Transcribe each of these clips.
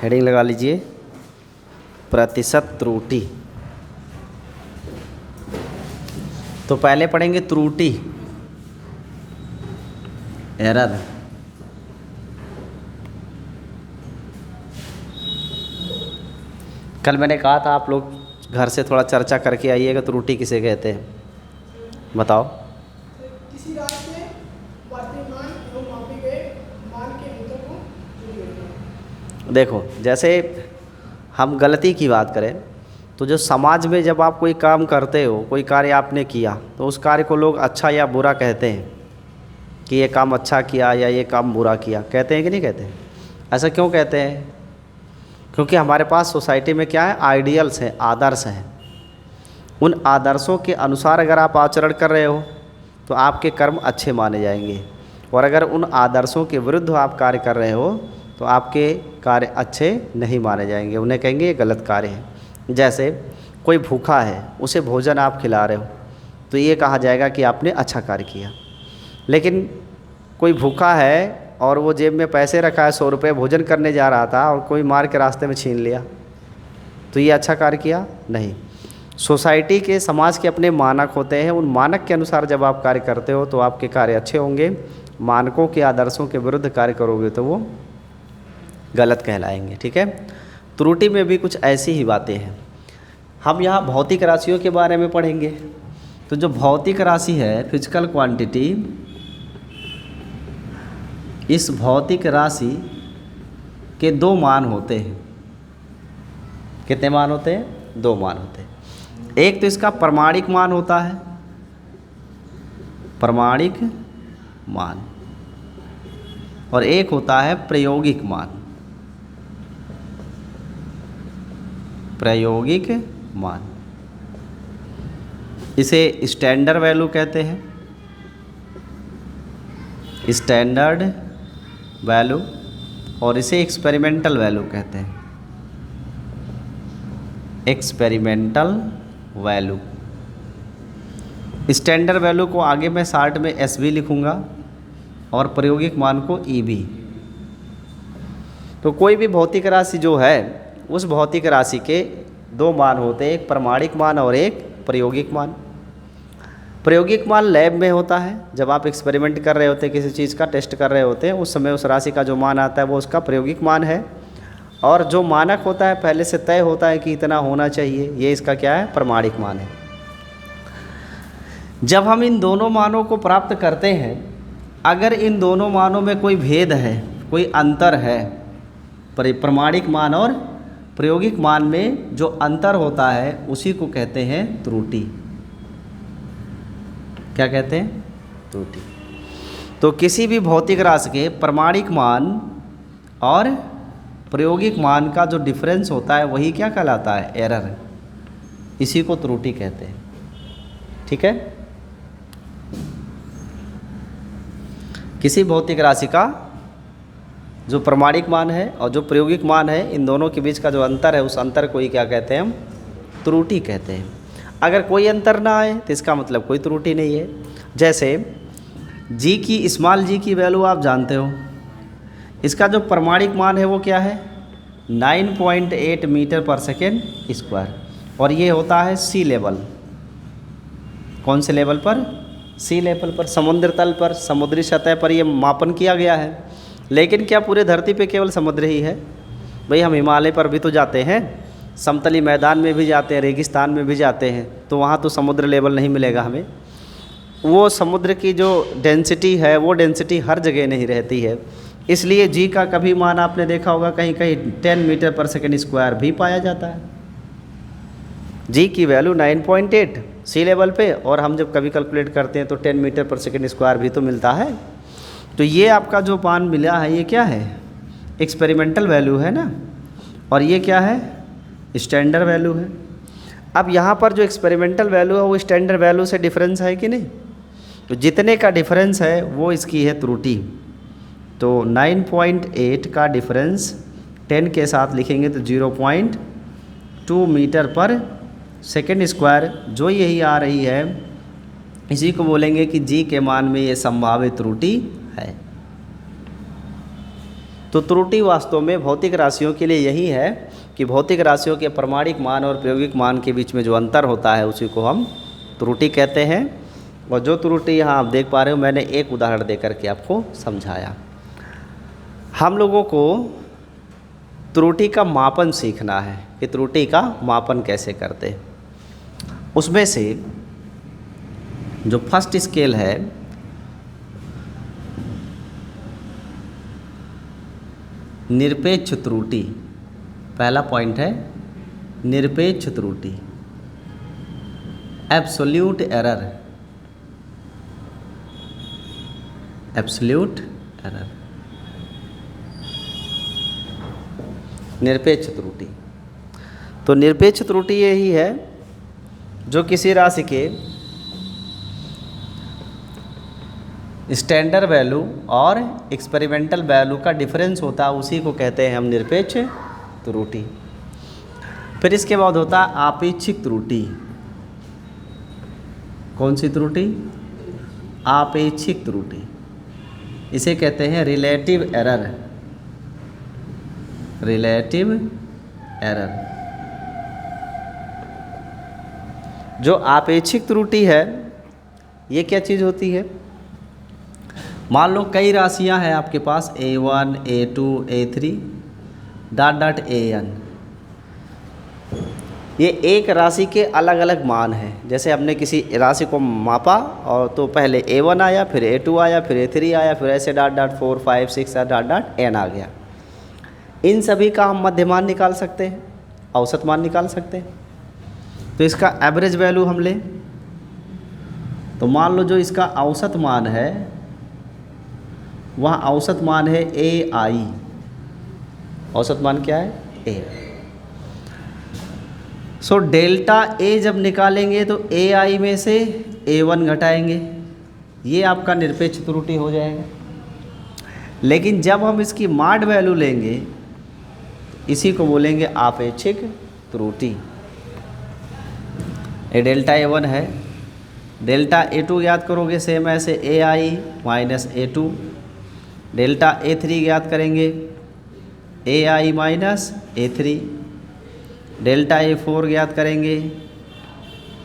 Heading लगा लीजिए प्रतिशत त्रुटि। तो पहले पढ़ेंगे त्रुटि, एरर। कल मैंने कहा था आप लोग घर से थोड़ा चर्चा करके आइएगा त्रुटि किसे कहते हैं, बताओ। किसी राशि में वर्तमान एवं मापे गए मान के अंतर को त्रुटि कहते हैं। देखो, जैसे हम गलती की बात करें तो जो समाज में जब आप कोई काम करते हो, कोई कार्य आपने किया, तो उस कार्य को लोग अच्छा या बुरा कहते हैं कि ये काम अच्छा किया या ये काम बुरा किया, कहते हैं कि नहीं कहते हैं? ऐसा क्यों कहते हैं? क्योंकि हमारे पास सोसाइटी में क्या है, आइडियल्स हैं, आदर्श हैं। उन आदर्शों के अनुसार अगर आप आचरण कर रहे हो तो आपके कर्म अच्छे माने जाएंगे, और अगर उन आदर्शों के विरुद्ध आप कार्य कर रहे हो तो आपके कार्य अच्छे नहीं माने जाएंगे, उन्हें कहेंगे ये गलत कार्य है। जैसे कोई भूखा है, उसे भोजन आप खिला रहे हो तो ये कहा जाएगा कि आपने अच्छा कार्य किया। लेकिन कोई भूखा है और वो जेब में पैसे रखा है, 100 रुपये, भोजन करने जा रहा था और कोई मार के रास्ते में छीन लिया, तो ये अच्छा कार्य किया? नहीं। सोसाइटी के, समाज के अपने मानक होते हैं, उन मानक के अनुसार जब आप कार्य करते हो तो आपके कार्य अच्छे होंगे। मानकों के, आदर्शों के विरुद्ध कार्य करोगे तो वो गलत कहलाएंगे। ठीक है। त्रुटि में भी कुछ ऐसी ही बातें हैं। हम यहाँ भौतिक राशियों के बारे में पढ़ेंगे। तो जो भौतिक राशि है, फिजिकल क्वांटिटी, इस भौतिक राशि के दो मान होते हैं। कितने मान होते हैं? दो मान होते हैं। एक तो इसका प्रमाणिक मान होता है, प्रमाणिक मान, और एक होता है प्रायोगिक मान, प्रायोगिक मान। इसे स्टैंडर्ड वैल्यू कहते हैं, स्टैंडर्ड वैल्यू, और इसे एक्सपेरिमेंटल वैल्यू कहते हैं, एक्सपेरिमेंटल वैल्यू। स्टैंडर्ड वैल्यू को आगे मैं शार्ट में एस भी लिखूँगा और प्रायोगिक मान को ई भी। तो कोई भी भौतिक राशि जो है, उस भौतिक राशि के दो मान होते हैं, एक प्रमाणिक मान और एक प्रायोगिक मान। प्रायोगिक मान लैब में होता है, जब आप एक्सपेरिमेंट कर रहे होते हैं, किसी चीज़ का टेस्ट कर रहे होते हैं, उस समय उस राशि का जो मान आता है वो उसका प्रायोगिक मान है। और जो मानक होता है, पहले से तय होता है कि इतना होना चाहिए, ये इसका क्या है? प्रमाणिक मान है। जब हम इन दोनों मानों को प्राप्त करते हैं, अगर इन दोनों मानों में कोई भेद है, कोई अंतर है, प्रमाणिक मान और प्रायोगिक मान में जो अंतर होता है उसी को कहते हैं त्रुटि। क्या कहते हैं? त्रुटि। तो किसी भी भौतिक राशि के प्रमाणिक मान और प्रायोगिक मान का जो डिफरेंस होता है वही क्या कहलाता है? एरर। इसी को त्रुटि कहते हैं। ठीक है। किसी भौतिक राशि का जो प्रमाणिक मान है और जो प्रायोगिक मान है, इन दोनों के बीच का जो अंतर है, उस अंतर को ही क्या कहते हैं? हम त्रुटि कहते हैं। अगर कोई अंतर ना आए तो इसका मतलब कोई त्रुटि नहीं है। जैसे जी की, स्मॉल जी की वैल्यू आप जानते हो, इसका जो प्रमाणिक मान है वो क्या है? 9.8 मीटर पर सेकेंड स्क्वायर, और ये होता है सी लेवल। कौन से लेवल पर? सी लेवल पर, समुद्र तल पर, समुद्री सतह पर ये मापन किया गया है। लेकिन क्या पूरे धरती पे केवल समुद्र ही है? भाई हम हिमालय पर भी तो जाते हैं, समतली मैदान में भी जाते हैं, रेगिस्तान में भी जाते हैं, तो वहाँ तो समुद्र लेवल नहीं मिलेगा हमें। वो समुद्र की जो डेंसिटी है, वो डेंसिटी हर जगह नहीं रहती है। इसलिए जी का कभी मान आपने देखा होगा कहीं कहीं 10 मीटर पर सेकेंड स्क्वायर भी पाया जाता है। जी की वैल्यू 9.8 सी लेवल पे, और हम जब कभी कैलकुलेट करते हैं तो 10 मीटर पर सेकेंड स्क्वायर भी तो मिलता है। तो ये आपका जो मान मिला है, ये क्या है? एक्सपेरिमेंटल वैल्यू है ना, और ये क्या है? स्टैंडर्ड वैल्यू है। अब यहाँ पर जो एक्सपेरिमेंटल वैल्यू है वो स्टैंडर्ड वैल्यू से डिफरेंस है कि नहीं? तो जितने का डिफरेंस है वो इसकी है त्रुटि। तो 9.8 का डिफरेंस 10 के साथ लिखेंगे तो 0.2 मीटर पर सेकेंड स्क्वायर, जो यही आ रही है, इसी को बोलेंगे कि जी के मान में ये संभावित त्रुटि है। तो त्रुटि वास्तव में भौतिक राशियों के लिए यही है कि भौतिक राशियों के प्रमाणिक मान और प्रायोगिक मान के बीच में जो अंतर होता है उसी को हम त्रुटि कहते हैं। और जो त्रुटि यहाँ आप देख पा रहे हो, मैंने एक उदाहरण दे करके आपको समझाया। हम लोगों को त्रुटि का मापन सीखना है कि त्रुटि का मापन कैसे करते हैं। उसमें से जो फर्स्ट स्केल है निरपेक्ष त्रुटि, पहला पॉइंट है निरपेक्ष त्रुटि, एब्सोल्यूट एरर, एब्सोल्यूट एरर, निरपेक्ष त्रुटि। तो निरपेक्ष त्रुटि यही है जो किसी राशि के स्टैंडर्ड वैल्यू और एक्सपेरिमेंटल वैल्यू का डिफरेंस होता है, उसी को कहते हैं हम निरपेक्ष त्रुटि। फिर इसके बाद होता है आपेक्षिक त्रुटि। कौन सी त्रुटि? आपेक्षिक त्रुटि। इसे कहते हैं रिलेटिव एरर, रिलेटिव एरर। जो आपेक्षिक त्रुटि है ये क्या चीज़ होती है? मान लो कई राशियां हैं आपके पास A1, A2, A3 dot dot AN। ये एक राशि के अलग अलग मान हैं। जैसे हमने किसी राशि को मापा और तो पहले A1 आया, फिर A2 आया, फिर A3 आया, फिर ऐसे dot dot 4, 5, 6 dot dot N आ गया। इन सभी का हम मध्यमान निकाल सकते हैं, औसत मान निकाल सकते हैं। तो इसका एवरेज वैल्यू हम लें तो मान लो जो इसका औसत मान है वह औसत मान है AI। औसत मान क्या है? A। सो डेल्टा A जब निकालेंगे तो AI में से A1 घटाएंगे, ये आपका निरपेक्ष त्रुटि हो जाएगा। लेकिन जब हम इसकी मॉड वैल्यू लेंगे इसी को बोलेंगे आपेक्षिक त्रुटि। ये डेल्टा A1 है, डेल्टा A2 ज्ञात करोगे सेम ऐसे AI minus A2, delta A3 ज्ञात करेंगे AI minus A3, delta A4 ज्ञात करेंगे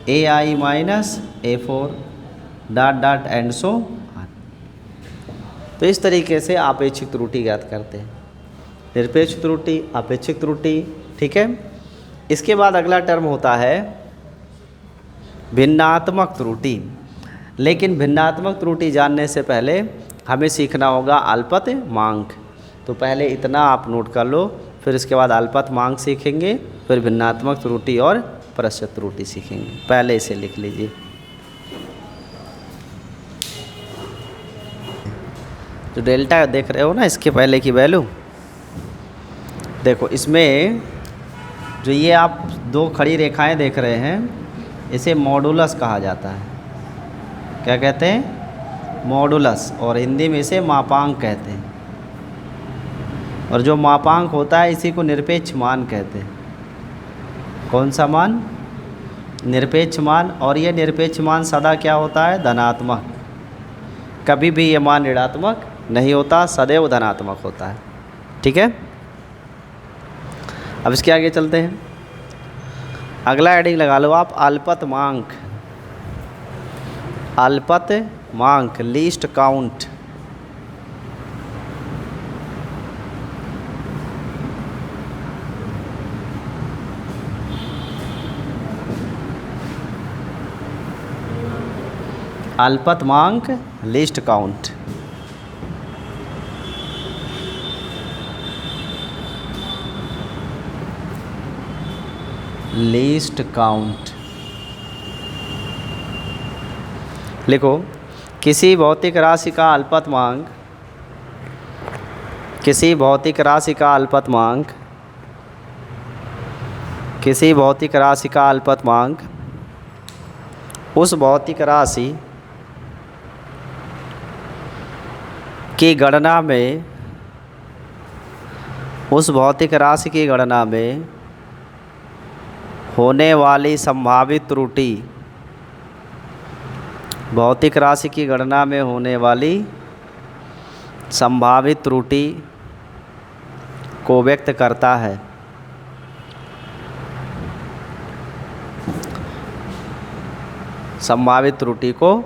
AI minus A4 dot dot and so on. तो इस तरीके से आपेक्षिक त्रुटि ज्ञात करते हैं, निरपेक्ष त्रुटि, आपेक्षिक त्रुटि। ठीक है। इसके बाद अगला टर्म होता है भिन्नात्मक त्रुटि। लेकिन भिन्नात्मक त्रुटि जानने से पहले हमें सीखना होगा अल्पतमांक। तो पहले इतना आप नोट कर लो, फिर इसके बाद अल्पतमांक सीखेंगे, फिर भिन्नात्मक त्रुटि और प्रतिशत त्रुटि सीखेंगे। पहले इसे लिख लीजिए। जो डेल्टा देख रहे हो ना, इसके पहले की वैल्यू देखो। इसमें जो ये आप दो खड़ी रेखाएं देख रहे हैं इसे मॉडुलस कहा जाता है। क्या कहते हैं? मॉडुलस। और हिंदी में इसे मापांक कहते हैं। और जो मापांक होता है इसी को निरपेक्ष मान कहते हैं। कौन सा मान? निरपेक्ष मान। और ये निरपेक्ष मान सदा क्या होता है? धनात्मक। कभी भी ये मान ऋणात्मक नहीं होता, सदैव धनात्मक होता है। ठीक है। अब इसके आगे चलते हैं। अगला हेडिंग लगा लो आप अल्पतमांक। अल्पतमांक, लीस्ट काउंट। अल्पतमांक, लीस्ट काउंट। लीस्ट काउंट लिखो। किसी भौतिक राशि का अल्पतमांक, किसी भौतिक राशि का अल्पतमांक, किसी भौतिक राशि का अल्पतमांक उस भौतिक राशि की गणना में, उस भौतिक राशि की गणना में होने वाली संभावित त्रुटि, भौतिक राशि की गणना में होने वाली संभावित त्रुटि को व्यक्त करता है। संभावित त्रुटि को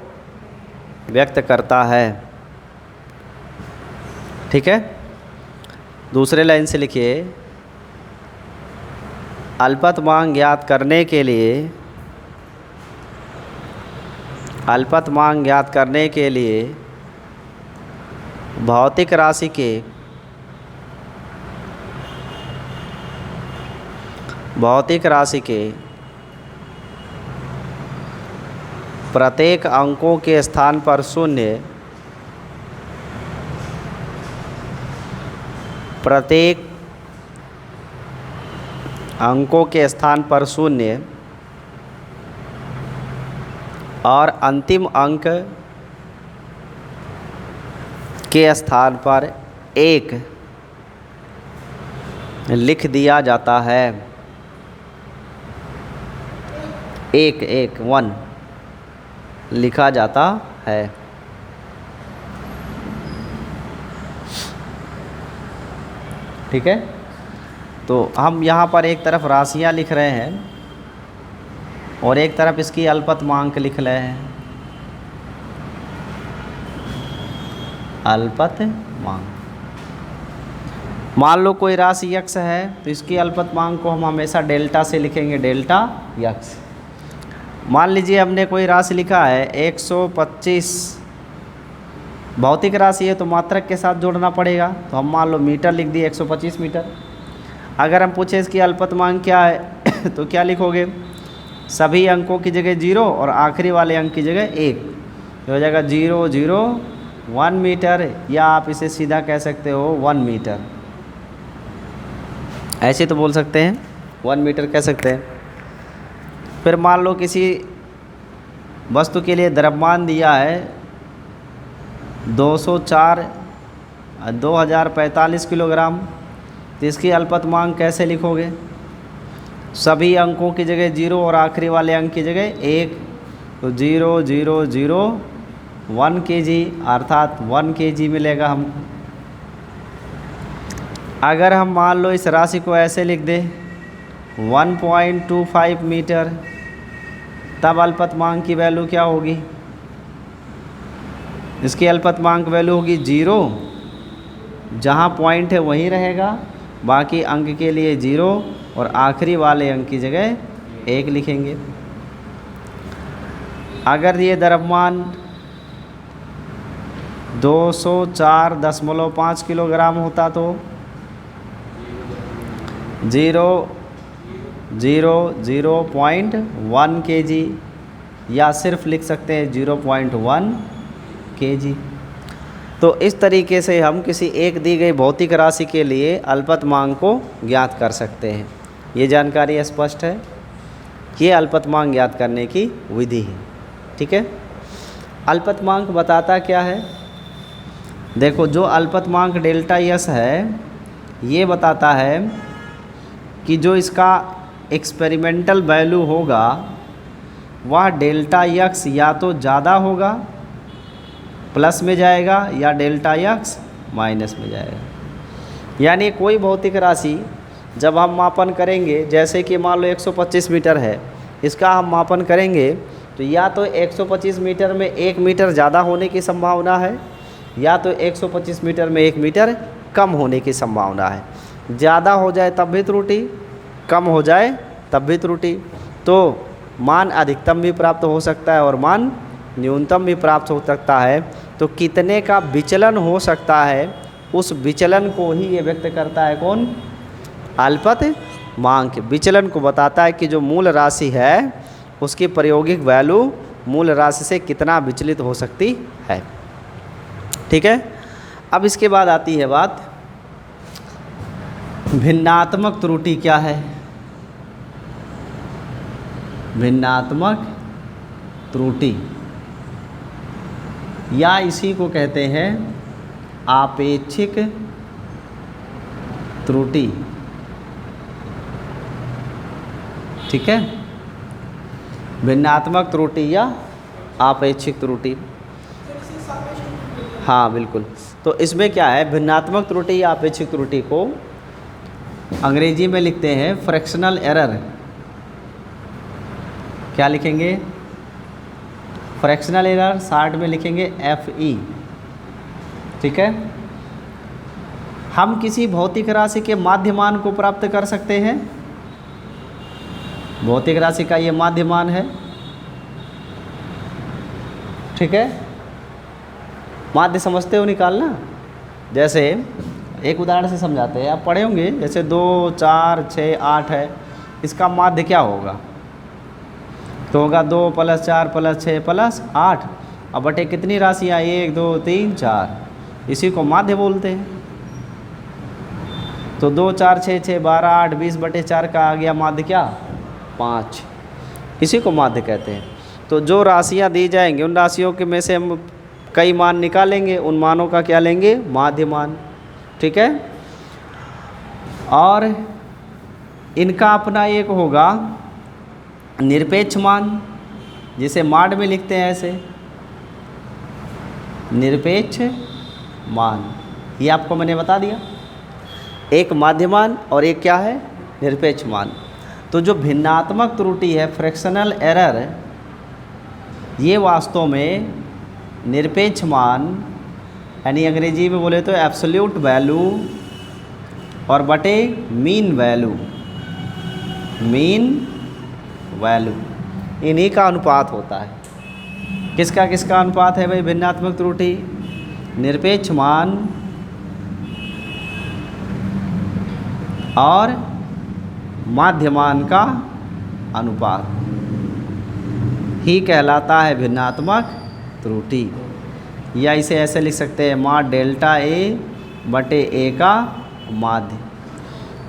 व्यक्त करता है। ठीक है, दूसरे लाइन से लिखिए, अल्पतमांक ज्ञात करने के लिए, अल्पतमांक ज्ञात करने के लिए भौतिक राशि के प्रत्येक अंकों के स्थान पर शून्य, प्रत्येक अंकों के स्थान पर शून्य और अंतिम अंक के स्थान पर 1 लिख दिया जाता है। 1 लिखा जाता है। ठीक है, तो हम यहाँ पर एक तरफ राशियाँ लिख रहे हैं और एक तरफ इसकी अल्पतमांक लिख रहे हैं। अल्पतमांक, मान लो कोई राशि x है तो इसकी अल्पतमांक को हम हमेशा डेल्टा से लिखेंगे, डेल्टा x। मान लीजिए हमने कोई राशि लिखा है 125, भौतिक राशि है तो मात्रक के साथ जोड़ना पड़ेगा, तो हम मान लो मीटर लिख दिए, 125 मीटर। अगर हम पूछे इसकी अल्पतमांक क्या है तो क्या लिखोगे, सभी अंकों की जगह 0 और आखिरी वाले अंक की जगह 1, तो हो जाएगा 0 0 1 मीटर, या आप इसे सीधा कह सकते हो 1 मीटर, ऐसे तो बोल सकते हैं, 1 मीटर कह सकते हैं। फिर मान लो किसी वस्तु के लिए द्रव्यमान दिया है 2045 किलोग्राम, तो इसकी अल्पतमांक कैसे लिखोगे, सभी अंकों की जगह 0 और आखिरी वाले अंक की जगह 1, तो 0 0 0 1 kg, अर्थात 1 kg मिलेगा हमको। अगर हम मान लो इस राशि को ऐसे लिख दें 1.25 मीटर, तब अल्पतमांक की वैल्यू क्या होगी, इसकी अल्पतमांक वैल्यू होगी 0, जहाँ पॉइंट है वहीं रहेगा, बाकी अंक के लिए 0 और आखिरी वाले अंक की जगह 1 लिखेंगे। अगर ये द्रव्यमान 204.5 किलोग्राम होता तो 0.1 kg, या सिर्फ लिख सकते हैं 0.1 kg। तो इस तरीके से हम किसी एक दी गई भौतिक राशि के लिए अल्पतमांक को ज्ञात कर सकते हैं। ये जानकारी स्पष्ट है, ये अल्पतमांक ज्ञात करने की विधि है। ठीक है, अल्पतमांक बताता क्या है, देखो जो अल्पतमांक डेल्टा यस है ये बताता है कि जो इसका एक्सपेरिमेंटल वैल्यू होगा वह डेल्टा यक्स या तो ज़्यादा होगा प्लस में जाएगा, या डेल्टा यक्स माइनस में जाएगा। यानी कोई भौतिक राशि जब हम मापन करेंगे, जैसे कि मान लो 125 मीटर है, इसका हम मापन करेंगे तो या तो 125 मीटर में 1 मीटर ज़्यादा होने की संभावना है, या तो 125 मीटर में 1 मीटर कम होने की संभावना है। ज़्यादा हो जाए तब भी त्रुटि, कम हो जाए तब भी त्रुटि। तो मान अधिकतम भी प्राप्त हो सकता है और मान न्यूनतम भी प्राप्त हो सकता है। तो कितने का विचलन हो सकता है, उस विचलन को ही ये व्यक्त करता है कौन, अल्पतमांक। विचलन को बताता है कि जो मूल राशि है उसकी प्रायोगिक वैल्यू मूल राशि से कितना विचलित हो सकती है। ठीक है, अब इसके बाद आती है बात भिन्नात्मक त्रुटि क्या है। भिन्नात्मक त्रुटि या इसी को कहते हैं आपेक्षिक त्रुटि। ठीक है, भिन्नात्मक त्रुटि या आपेक्षिक त्रुटि, हाँ बिल्कुल। तो इसमें क्या है, भिन्नात्मक त्रुटि या आपेक्षिक त्रुटि को अंग्रेजी में लिखते हैं फ्रैक्शनल एरर। क्या लिखेंगे? फ्रैक्शनल एरर, शॉर्ट में लिखेंगे FE। ठीक है। हम किसी भौतिक राशि के माध्य मान को प्राप्त कर सकते हैं। भौतिक राशि का ये माध्य मान है। ठीक है, माध्य समझते हो निकालना। जैसे एक उदाहरण से समझाते हैं, आप पढ़े होंगे, जैसे 2, 4, 6, 8 है, इसका माध्य क्या होगा? तो होगा 2 + 4 + 6 + 8। अब बटे कितनी राशियाँ? 1, 2, 3, 4, इसी को माध्य बोलते हैं। तो 2, 4, 6, 6, 12, 8, 20/4 का आ गया माध्य क्या? 5। इसी को माध्य कहते हैं। तो जो राशियाँ दी जाएंगी उन राशियों के में से हम कई मान निकालेंगे, उन मानों का क्या लेंगे? माध्य मान। ठीक है। और इनका अपना एक होगा निरपेक्ष मान, जिसे माड में लिखते हैं ऐसे, निरपेक्ष मान। ये आपको मैंने बता दिया, एक माध्यमान और एक क्या है? निरपेक्ष मान। तो जो भिन्नात्मक त्रुटि है, फ्रैक्शनल एरर, ये वास्तव में निरपेक्ष मान, यानी अंग्रेजी में बोले तो एब्सोल्यूट वैल्यू और बटे मीन वैल्यू, मीन वैल्यू, इन्हीं का अनुपात होता है। किसका किसका अनुपात है भाई? भिन्नात्मक त्रुटि, निरपेक्ष मान और माध्य मान का अनुपात ही कहलाता है भिन्नात्मक त्रुटि। या इसे ऐसे लिख सकते हैं, माड ΔA/A का माध्य।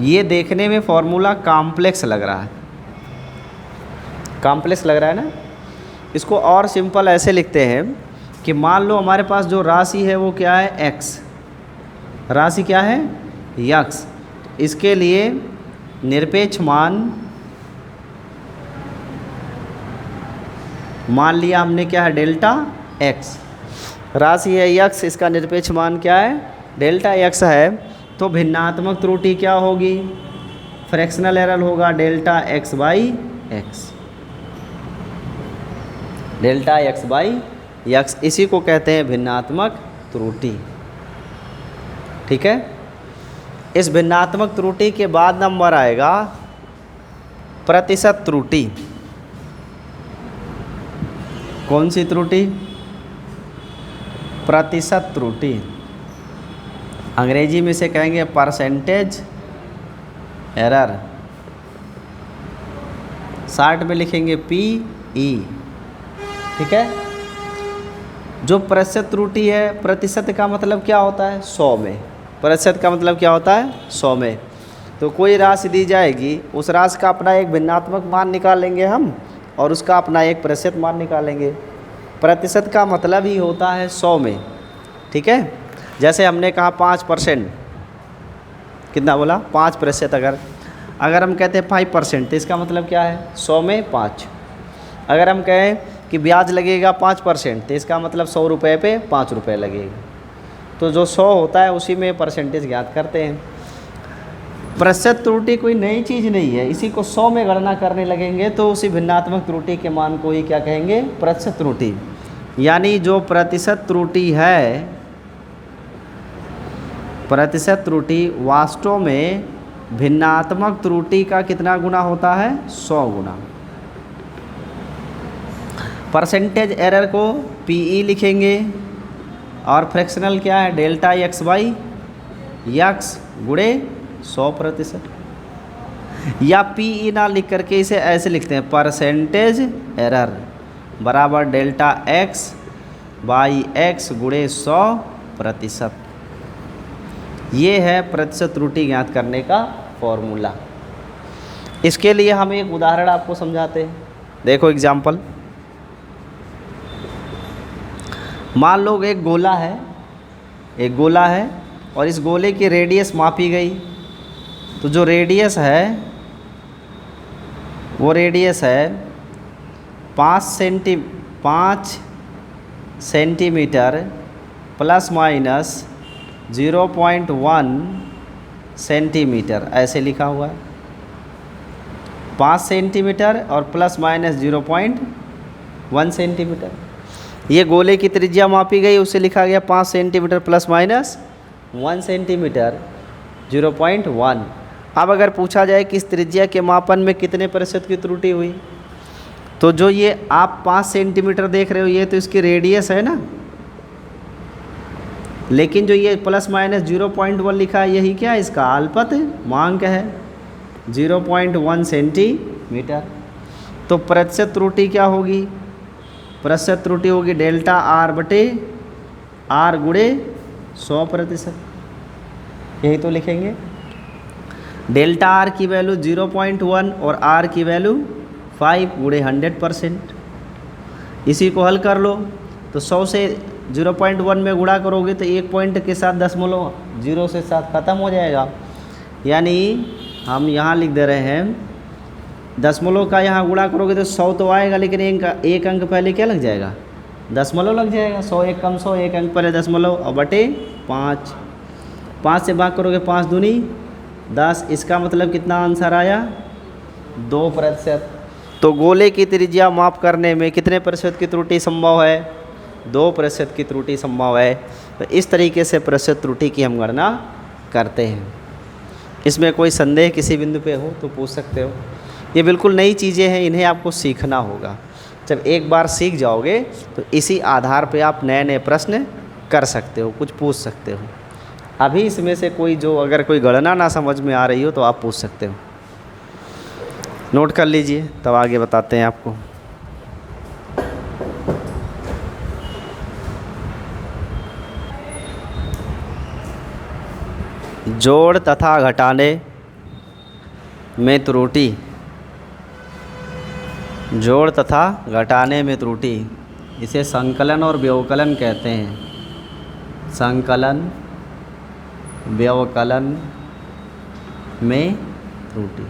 ये देखने में फॉर्मूला कॉम्प्लेक्स लग रहा है, कॉम्प्लेक्स लग रहा है ना। इसको और सिंपल ऐसे लिखते हैं कि मान लो हमारे पास जो राशि है वो क्या है? x। राशि क्या है? x। इसके लिए निरपेक्ष मान लिया हमने, क्या है? ΔX। राशि है x, इसका निरपेक्ष मान क्या है? ΔX है। तो भिन्नात्मक त्रुटि क्या होगी? फ्रैक्शनल एरर होगा ΔX/x। ΔX/x, इसी को कहते हैं भिन्नात्मक त्रुटि। ठीक है। इस भिन्नात्मक त्रुटि के बाद नंबर आएगा प्रतिशत त्रुटि। कौन सी त्रुटि? प्रतिशत त्रुटि। अंग्रेजी में से कहेंगे परसेंटेज एरर, शॉर्ट में लिखेंगे PE। ठीक है। जो प्रतिशत त्रुटि है, प्रतिशत का मतलब क्या होता है? 100 में। प्रतिशत का मतलब क्या होता है? 100 में। तो कोई राशि दी जाएगी, उस राशि का अपना एक भिन्नात्मक मान निकालेंगे हम, और उसका अपना एक प्रतिशत मान निकालेंगे। प्रतिशत का मतलब ही होता है 100 में। ठीक है। जैसे हमने कहा 5%, कितना बोला? 5%। अगर हम कहते हैं 5%, तो इसका मतलब क्या है? 100 में 5। अगर हम कहें कि ब्याज लगेगा 5%, तो इसका मतलब 100 रुपये पे 5 रुपये लगेगा। तो जो 100 होता है उसी में परसेंटेज ज्ञात करते हैं। प्रतिशत त्रुटि कोई नई चीज़ नहीं है, इसी को 100 में गणना करने लगेंगे तो उसी भिन्नात्मक त्रुटि के मान को ही क्या कहेंगे? प्रतिशत त्रुटि। यानी जो प्रतिशत त्रुटि है, प्रतिशत त्रुटि वास्तव में भिन्नात्मक त्रुटि का कितना गुना होता है? 100 गुना। परसेंटेज एरर को PE लिखेंगे और फ्रैक्शनल क्या है? ΔX/x गुणे 100%। या PE ना लिख करके इसे ऐसे लिखते हैं, परसेंटेज एरर बराबर ΔX/x गुणे 100%। ये है प्रतिशत त्रुटि ज्ञात करने का फॉर्मूला। इसके लिए हम एक उदाहरण आपको समझाते हैं। देखो एग्जाम्पल, मान लो एक गोला है और इस गोले की रेडियस मापी गई। तो जो रेडियस है वो रेडियस है 5 सेंटीमीटर ± 0.1 सेंटीमीटर ऐसे लिखा हुआ है। 5 सेंटीमीटर और प्लस माइनस 0.1 सेंटीमीटर। ये गोले की त्रिज्या मापी गई, उसे लिखा गया 5 सेंटीमीटर प्लस माइनस 1 सेंटीमीटर 0.1। अब अगर पूछा जाए कि इस त्रिज्या के मापन में कितने प्रतिशत की त्रुटि हुई, तो जो ये आप 5 सेंटीमीटर देख रहे हो ये तो इसकी रेडियस है ना, लेकिन जो ये प्लस माइनस 0.1 लिखा है यही क्या है, इसका अल्पत मांक है 0.1 सेंटीमीटर। तो प्रतिशत त्रुटि क्या होगी, प्रतिशत त्रुटि होगी डेल्टा आर बटे आर गुणे 100%। यही तो लिखेंगे, डेल्टा आर की वैल्यू 0.1 और आर की वैल्यू 5 गुणे 100%। इसी को हल कर लो तो 100 से 0.1 में गुणा करोगे तो 1 पॉइंट के साथ दशमलव 0 से 7 ख़त्म हो जाएगा। यानी हम यहाँ लिख दे रहे हैं दशमलव का यहाँ गुणा करोगे तो 100 तो आएगा, लेकिन एक अंक पहले क्या लग जाएगा, दशमलव लग जाएगा। 100 एक कम 100, एक अंक पहले दशमलव और बटे 5। 5 से भाग करोगे 5 दूनी 10। इसका मतलब कितना आंसर आया, 2%। तो गोले की त्रिज्या माप करने में कितने प्रतिशत की त्रुटि संभव है, 2% की त्रुटि संभव है। तो इस तरीके से प्रतिशत त्रुटि की हम गणना करते हैं। इसमें कोई संदेह किसी बिंदु पे हो तो पूछ सकते हो। ये बिल्कुल नई चीज़ें हैं, इन्हें आपको सीखना होगा। जब एक बार सीख जाओगे तो इसी आधार पे आप नए नए प्रश्न कर सकते हो, कुछ पूछ सकते हो। अभी इसमें से कोई जो अगर कोई गणना ना समझ में आ रही हो तो आप पूछ सकते हो, नोट कर लीजिए, तब आगे बताते हैं आपको। जोड़ तथा घटाने में त्रुटि, जोड़ तथा घटाने में त्रुटि, इसे संकलन और व्यवकलन कहते हैं। संकलन व्यवकलन में त्रुटि,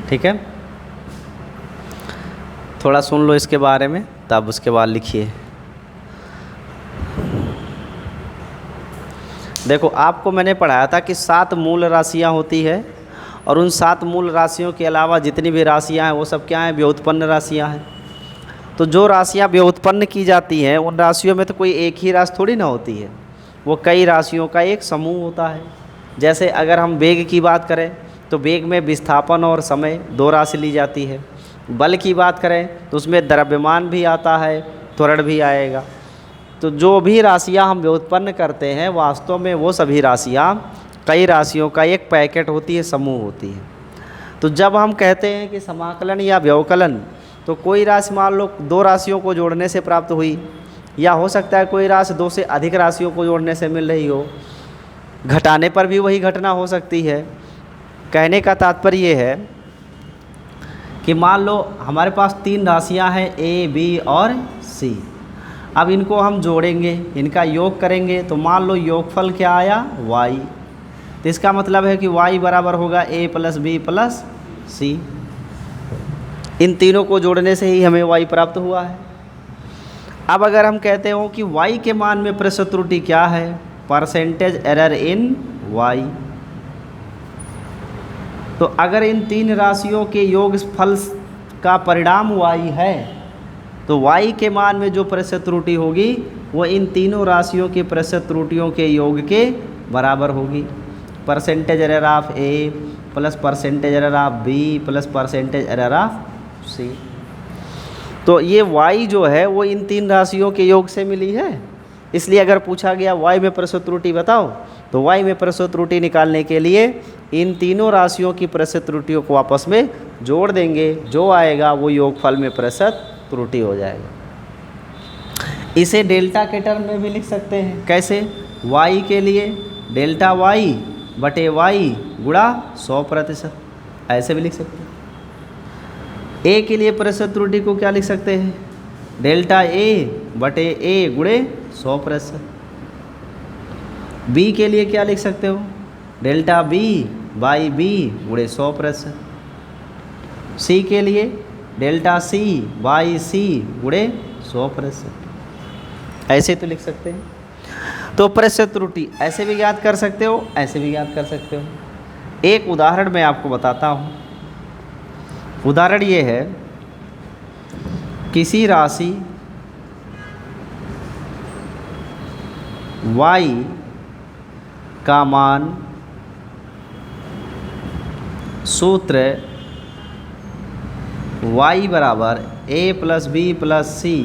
ठीक है। थोड़ा सुन लो इसके बारे में, तब उसके बाद लिखिए। देखो, आपको मैंने पढ़ाया था कि 7 मूल राशियां होती है, और उन 7 मूल राशियों के अलावा जितनी भी राशियां हैं वो सब क्या हैं, व्युत्पन्न राशियां हैं। तो जो राशियां व्युत्पन्न की जाती हैं उन राशियों में तो कोई एक ही राशि थोड़ी ना होती है, वो कई राशियों का एक समूह होता है। जैसे अगर हम वेग की बात करें तो वेग में विस्थापन और समय 2 राशि ली जाती है। बल की बात करें तो उसमें द्रव्यमान भी आता है, त्वरण भी आएगा। तो जो भी राशियां हम व्युत्पन्न करते हैं वास्तव में वो सभी राशियां कई राशियों का एक पैकेट होती है, समूह होती है। तो जब हम कहते हैं कि समाकलन या व्यवकलन, तो कोई राशि मान लो 2 राशियों को जोड़ने से प्राप्त हुई, या हो सकता है कोई राशि 2 से अधिक राशियों को जोड़ने से मिल रही हो। घटाने पर भी वही घटना हो सकती है। कहने का तात्पर्य ये है कि मान लो हमारे पास 3 राशियां हैं ए, बी और सी। अब इनको हम जोड़ेंगे, इनका योग करेंगे, तो मान लो योगफल क्या आया, y। तो इसका मतलब है कि y बराबर होगा a प्लस बी प्लस सी। इन तीनों को जोड़ने से ही हमें y प्राप्त हुआ है। अब अगर हम कहते हो कि y के मान में प्रतिशत त्रुटि क्या है, परसेंटेज एरर इन y, तो अगर इन 3 राशियों के योगफल का परिणाम y है तो y के मान में जो प्रतिशत त्रुटि होगी वो इन तीनों राशियों की प्रतिशत त्रुटियों के योग के बराबर होगी। Percentage error of A plus percentage error of B plus percentage error of C. तो ये y जो है वो इन 3 राशियों के योग से मिली है। इसलिए अगर पूछा गया y में प्रतिशत त्रुटि बताओ, तो y में प्रतिशत त्रुटि निकालने के लिए इन तीनों राशियों की प्रतिशत त्रुटियों को आपस में जोड़ देंगे, जो आएगा वो योगफल में प्रतिशत त्रुटि हो जाएगा। इसे डेल्टा के टर्म में भी लिख सकते हैं। कैसे, y के लिए डेल्टा y बटे y गुणा 100%, ऐसे भी लिख सकते हैं। a के लिए प्रतिशत त्रुटि को क्या लिख सकते हैं, डेल्टा a बटे a गुणे 100%। b के लिए क्या लिख सकते हो, डेल्टा b बाई b गुणे 100%। c के लिए डेल्टा c बाई c गुणे 100%, ऐसे तो लिख सकते हैं। तो प्रतिशत त्रुटि ऐसे भी ज्ञात कर सकते हो, ऐसे भी ज्ञात कर सकते हो। एक उदाहरण मैं आपको बताता हूँ। उदाहरण ये है, किसी राशि y का मान सूत्र y बराबर a plus B plus C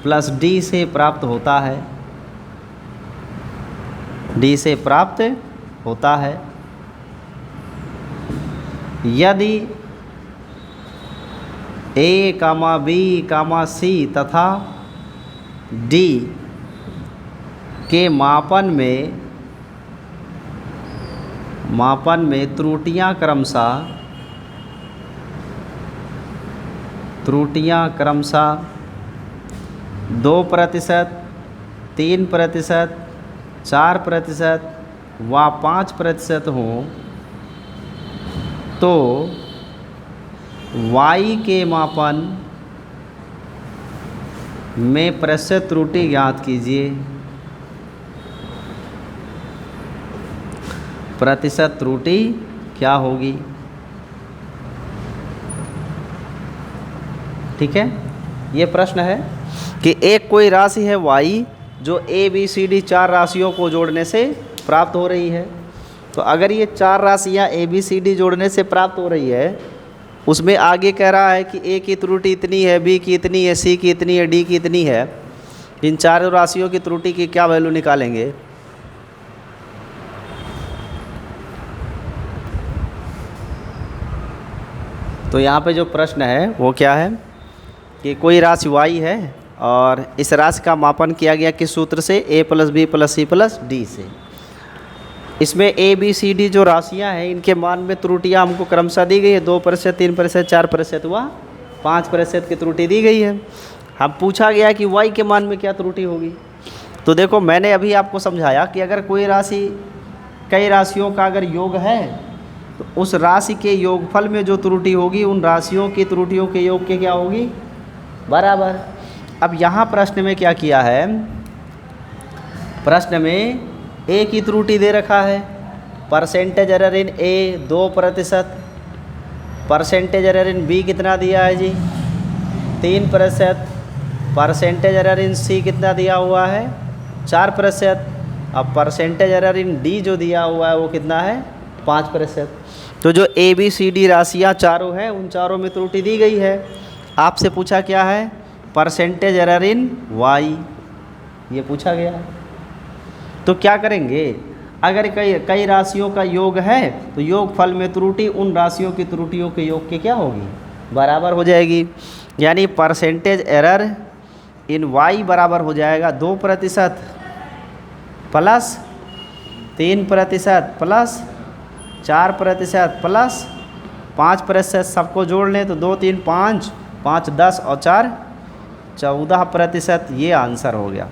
plus D से प्राप्त होता है, डी से प्राप्त होता है। यदि a कामा बी कामा सी तथा डी के मापन में त्रुटियां क्रमशः 2%, 3%, 4% व 5% हों, तो y के मापन में प्रतिशत त्रुटि ज्ञात कीजिए। प्रतिशत त्रुटि क्या होगी? ठीक है, ये प्रश्न है कि एक कोई राशि है y जो a b c d 4 राशियों को जोड़ने से प्राप्त हो रही है। तो अगर ये 4 राशियां a b c d जोड़ने से प्राप्त हो रही है, उसमें आगे कह रहा है कि a की त्रुटि इतनी है, b की इतनी है, c की इतनी है, d की इतनी है। इन 4 राशियों की त्रुटि की क्या वैल्यू निकालेंगे? तो यहाँ पे जो प्रश्न है वो क्या है कि कोई राशि y है और इस राशि का मापन किया गया किस सूत्र से? a plus B plus C plus D से। इसमें a b c d जो राशियाँ हैं इनके मान में त्रुटियाँ हमको क्रमशः दी गई है, 2%, 3%, 4% व 5% की त्रुटि दी गई है। हम पूछा गया कि y के मान में क्या त्रुटि होगी। तो देखो, मैंने अभी आपको समझाया कि अगर कोई राशि कई राशियों का अगर योग है तो उस राशि के योगफल में जो त्रुटि होगी उन राशियों की त्रुटियों के योग के क्या होगी? बराबर। अब यहाँ प्रश्न में क्या किया है? प्रश्न में a की त्रुटि दे रखा है, percentage error in a 2%, percentage error in b कितना दिया है जी? 3%, परसेंटेज एरर इन c कितना दिया हुआ है? 4%। अब परसेंटेज एरर इन d जो दिया हुआ है वो कितना है? 5%। तो जो a b c d राशियाँ चारों हैं उन चारों में त्रुटि दी गई है। आपसे पूछा क्या है? परसेंटेज एरर इन y, ये पूछा गया है। तो क्या करेंगे? अगर कई राशियों का योग है तो योगफल में त्रुटि उन राशियों की त्रुटियों के योग के क्या होगी? बराबर हो जाएगी। यानी परसेंटेज एरर इन y बराबर हो जाएगा 2% प्लस 3% प्लस 4% प्लस 5%। सबको जोड़ लें तो 2 3 5 5 10 और 4 14%। ये आंसर हो गया।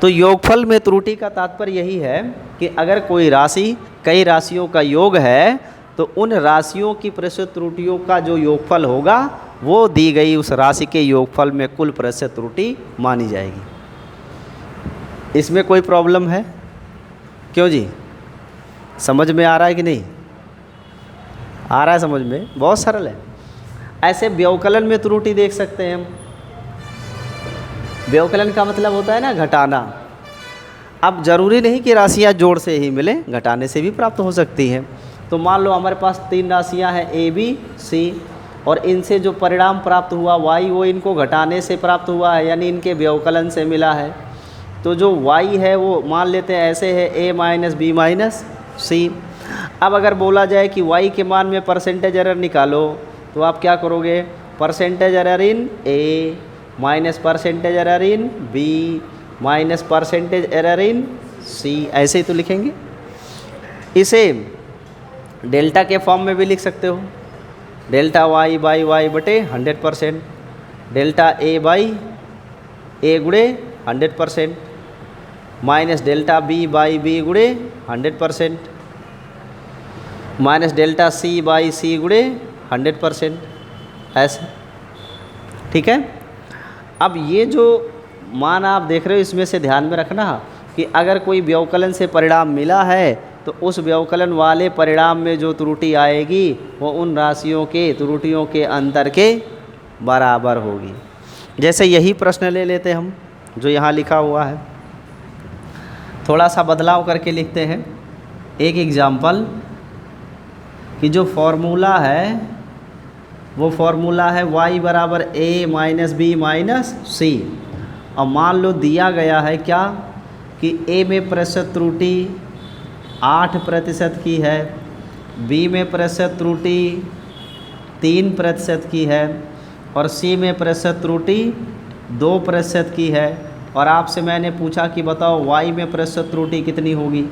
तो योगफल में त्रुटि का तात्पर्य यही है कि अगर कोई राशि कई राशियों का योग है तो उन राशियों की प्रतिशत त्रुटियों का जो योगफल होगा वो दी गई उस राशि के योगफल में कुल प्रतिशत त्रुटि मानी जाएगी। इसमें कोई प्रॉब्लम है? क्यों जी, समझ में आ रहा है कि नहीं आ रहा है? समझ में बहुत सरल है। ऐसे व्यवकलन में त्रुटि देख सकते हैं हम। व्यवकलन का मतलब होता है ना घटाना। अब जरूरी नहीं कि राशियाँ जोड़ से ही मिले, घटाने से भी प्राप्त हो सकती है। तो मान लो हमारे पास 3 राशियाँ हैं a b c और इनसे जो परिणाम प्राप्त हुआ y वो इनको घटाने से प्राप्त हुआ है, यानी इनके व्यवकलन से मिला है। तो जो y है वो मान लेते हैं ऐसे है a माइनस बी माइनस सी। अब अगर बोला जाए कि y के मान में परसेंटेज एरर निकालो तो आप क्या करोगे? Percentage error in a minus percentage error in b minus percentage error in c, ऐसे ही तो लिखेंगे। इसे डेल्टा के फॉर्म में भी लिख सकते हो, डेल्टा y बाई वाई बटे 100%, डेल्टा a बाई a गुणे 100% minus delta b by b गुणे 100% minus delta c by c गुणे 100%, ऐसे। ठीक है। अब ये जो मान आप देख रहे हो, इसमें से ध्यान में रखना कि अगर कोई व्यवकलन से परिणाम मिला है तो उस व्यवकलन वाले परिणाम में जो त्रुटि आएगी वो उन राशियों के त्रुटियों के अंतर के बराबर होगी। जैसे यही प्रश्न ले लेते हम जो यहाँ लिखा हुआ है, थोड़ा सा बदलाव करके लिखते हैं। एक एग्जाम्पल कि जो फॉर्मूला है वो फॉर्मूला है y बराबर a माइनस बी माइनस सी। और मान लो दिया गया है क्या कि a में प्रतिशत त्रुटि 8% की है, b में प्रतिशत त्रुटि 3% की है और c में प्रतिशत त्रुटि 2% की है। और आपसे मैंने पूछा कि बताओ y में प्रतिशत त्रुटि कितनी होगी।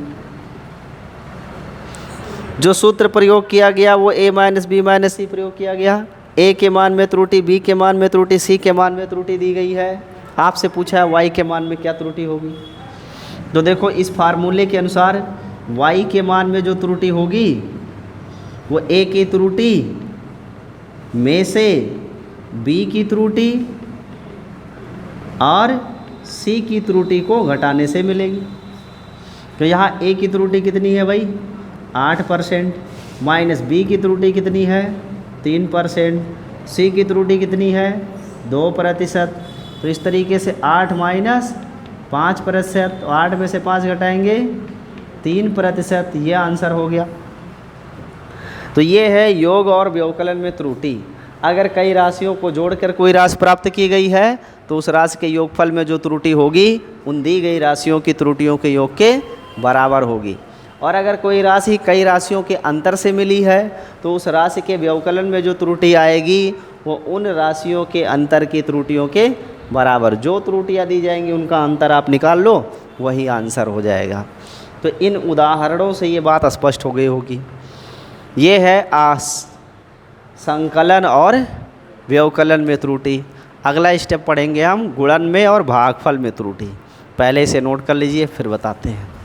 जो सूत्र प्रयोग किया गया वो a माइनस बी माइनस सी प्रयोग किया गया। a के मान में त्रुटि, b के मान में त्रुटि, c के मान में त्रुटि दी गई है। आपसे पूछा है y के मान में क्या त्रुटि होगी। तो देखो इस फार्मूले के अनुसार y के मान में जो त्रुटि होगी वो a की त्रुटि में से b की त्रुटि और c की त्रुटि को घटाने से मिलेगी। तो यहाँ a की त्रुटि कितनी है भाई 8%, माइनस b की त्रुटि कितनी है 3%, c की त्रुटि कितनी है 2%। तो इस तरीके से 8 माइनस 5%, तो 8 में से 5 घटाएंगे 3%, ये आंसर हो गया। तो ये है योग और व्यवकलन में त्रुटि। अगर कई राशियों को जोड़कर कोई राशि प्राप्त की गई है तो उस राशि के योगफल में जो त्रुटि होगी उन दी गई राशियों की त्रुटियों के योग के बराबर होगी। और अगर कोई राशि कई राशियों के अंतर से मिली है तो उस राशि के व्यवकलन में जो त्रुटि आएगी वो उन राशियों के अंतर की त्रुटियों के बराबर। जो त्रुटियां दी जाएंगी उनका अंतर आप निकाल लो, वही आंसर हो जाएगा। तो इन उदाहरणों से ये बात स्पष्ट हो गई होगी। ये है संकलन और व्यवकलन में त्रुटि। अगला स्टेप पढ़ेंगे हम गुणन में और भागफल में त्रुटि। पहले इसे नोट कर लीजिए फिर बताते हैं।